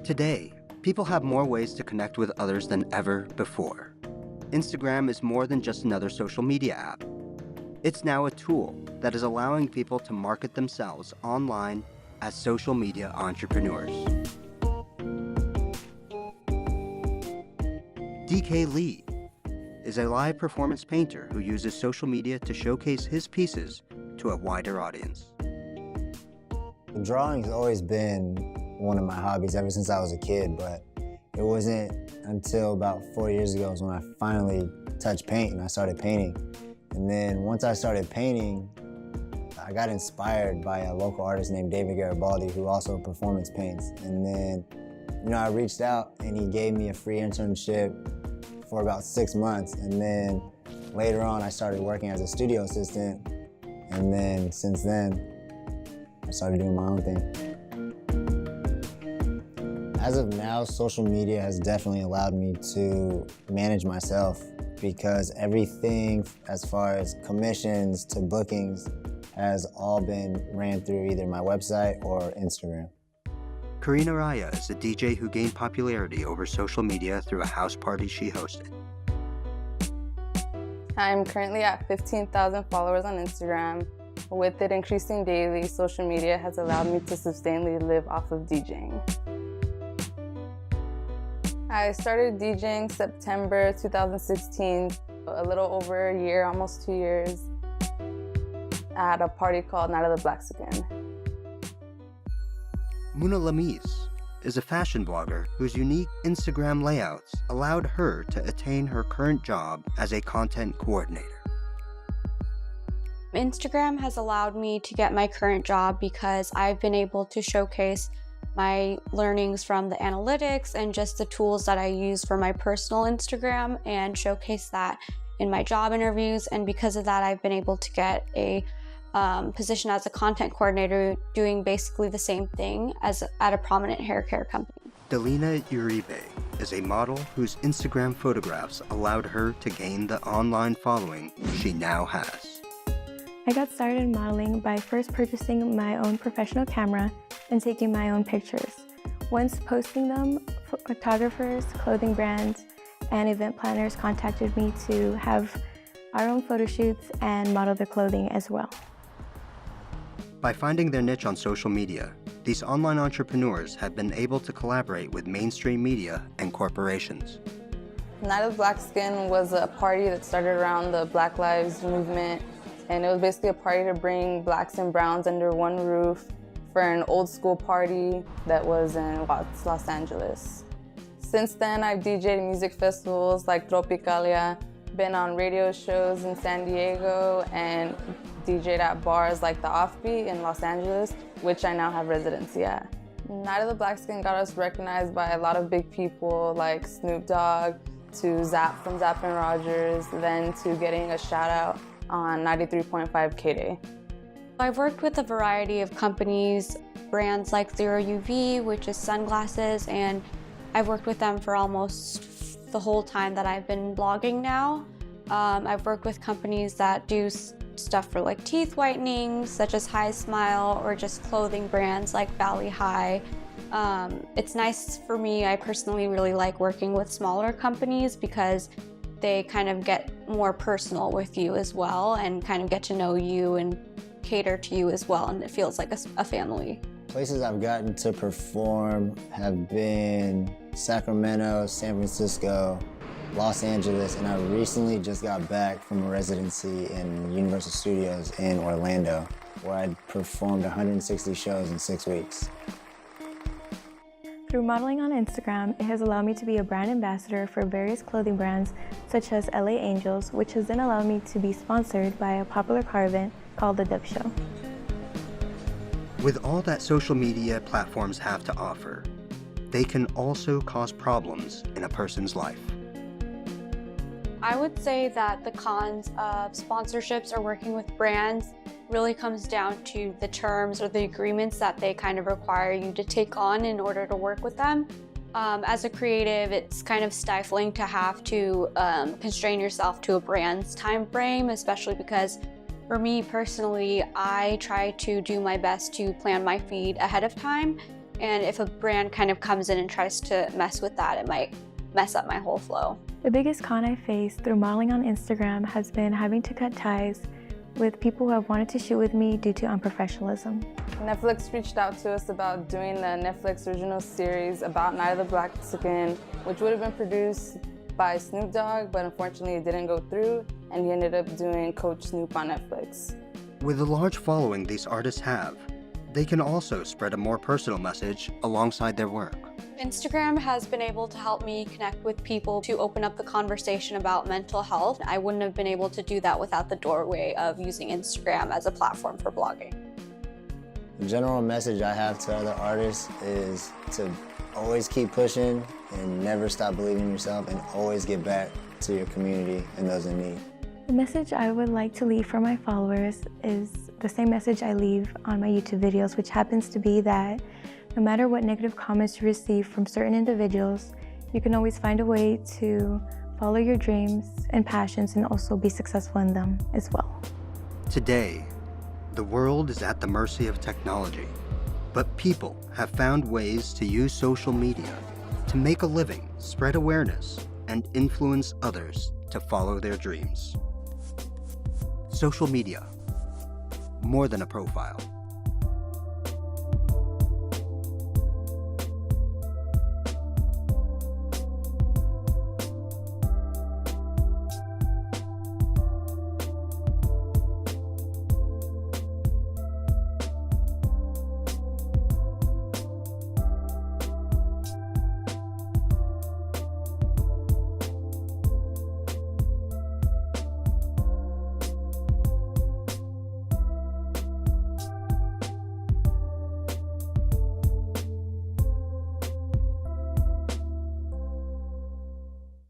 Today, people have more ways to connect with others than ever before. Instagram is more than just another social media app. It's now a tool that is allowing people to market themselves online as social media entrepreneurs. DeeKay Lee is a live performance painter who uses social media to showcase his pieces to a wider audience. Drawing's always been one of my hobbies ever since I was a kid, but it wasn't until about 4 years ago when I finally touched paint and I started painting. And then once I started painting, I got inspired by a local artist named David Garibaldi who also performance paints. And then, I reached out and he gave me a free internship for about 6 months. And then later on, I started working as a studio assistant. And then since then, I started doing my own thing. As of now, social media has definitely allowed me to manage myself because everything as far as commissions to bookings has all been ran through either my website or Instagram. Karina Raya is a DJ who gained popularity over social media through a house party she hosted. I'm currently at 15,000 followers on Instagram. With it increasing daily, social media has allowed me to sustainably live off of DJing. I started DJing September 2016, a little over a year, almost 2 years, at a party called Narrated By. Lamis is a fashion blogger whose unique Instagram layouts allowed her to attain her current job as a content coordinator. Instagram has allowed me to get my current job because I've been able to showcase my learnings from the analytics and just the tools that I use for my personal Instagram and showcase that in my job interviews. And because of that, I've been able to get a position as a content coordinator doing basically the same thing as at a prominent hair care company. Delina Uribe is a model whose Instagram photographs allowed her to gain the online following she now has. I got started modeling by first purchasing my own professional camera and taking my own pictures. Once posting them, photographers, clothing brands, and event planners contacted me to have our own photo shoots and model their clothing as well. By finding their niche on social media, these online entrepreneurs have been able to collaborate with mainstream media and corporations. Night of Black Skin was a party that started around the Black Lives movement, and it was basically a party to bring blacks and browns under one roof for an old school party that was in Los Angeles. Since then, I've DJed music festivals like Tropicalia, been on radio shows in San Diego, and DJed at bars like the Offbeat in Los Angeles, which I now have residency at. Night of the Black Skin got us recognized by a lot of big people like Snoop Dogg, to Zapp from Zapp and Rogers, then to getting a shout out on 93.5 K-Day. I've worked with a variety of companies, brands like Zero UV, which is sunglasses, and I've worked with them for almost the whole time that I've been blogging now. I've worked with companies that do stuff for like teeth whitening, such as High Smile, or just clothing brands like Valley High. It's nice for me, I personally really like working with smaller companies because they kind of get more personal with you as well and kind of get to know you and cater to you as well, and it feels like a family. Places I've gotten to perform have been Sacramento, San Francisco, Los Angeles, and I recently just got back from a residency in Universal Studios in Orlando, where I performed 160 shows in 6 weeks. Through modeling on Instagram, it has allowed me to be a brand ambassador for various clothing brands such as LA Angels, which has then allowed me to be sponsored by a popular car event called The Dip Show. With all that social media platforms have to offer, they can also cause problems in a person's life. I would say that the cons of sponsorships or working with brands really comes down to the terms or the agreements that they kind of require you to take on in order to work with them. As a creative, it's kind of stifling to have to constrain yourself to a brand's time frame, especially because for me personally, I try to do my best to plan my feed ahead of time And if a brand kind of comes in and tries to mess with that, it might mess up my whole flow. The biggest con I faced through modeling on Instagram has been having to cut ties with people who have wanted to shoot with me due to unprofessionalism. Netflix reached out to us about doing the Netflix original series about Night of the Black Skin, which would have been produced by Snoop Dogg, but unfortunately it didn't go through, and he ended up doing Coach Snoop on Netflix. With the large following these artists have, they can also spread a more personal message alongside their work. Instagram has been able to help me connect with people to open up the conversation about mental health. I wouldn't have been able to do that without the doorway of using Instagram as a platform for blogging. The general message I have to other artists is to always keep pushing and never stop believing in yourself, and always get back to your community and those in need. The message I would like to leave for my followers is the same message I leave on my YouTube videos, which happens to be that no matter what negative comments you receive from certain individuals, you can always find a way to follow your dreams and passions and also be successful in them as well. Today, the world is at the mercy of technology, but people have found ways to use social media to make a living, spread awareness, and influence others to follow their dreams. Social media, more than a profile.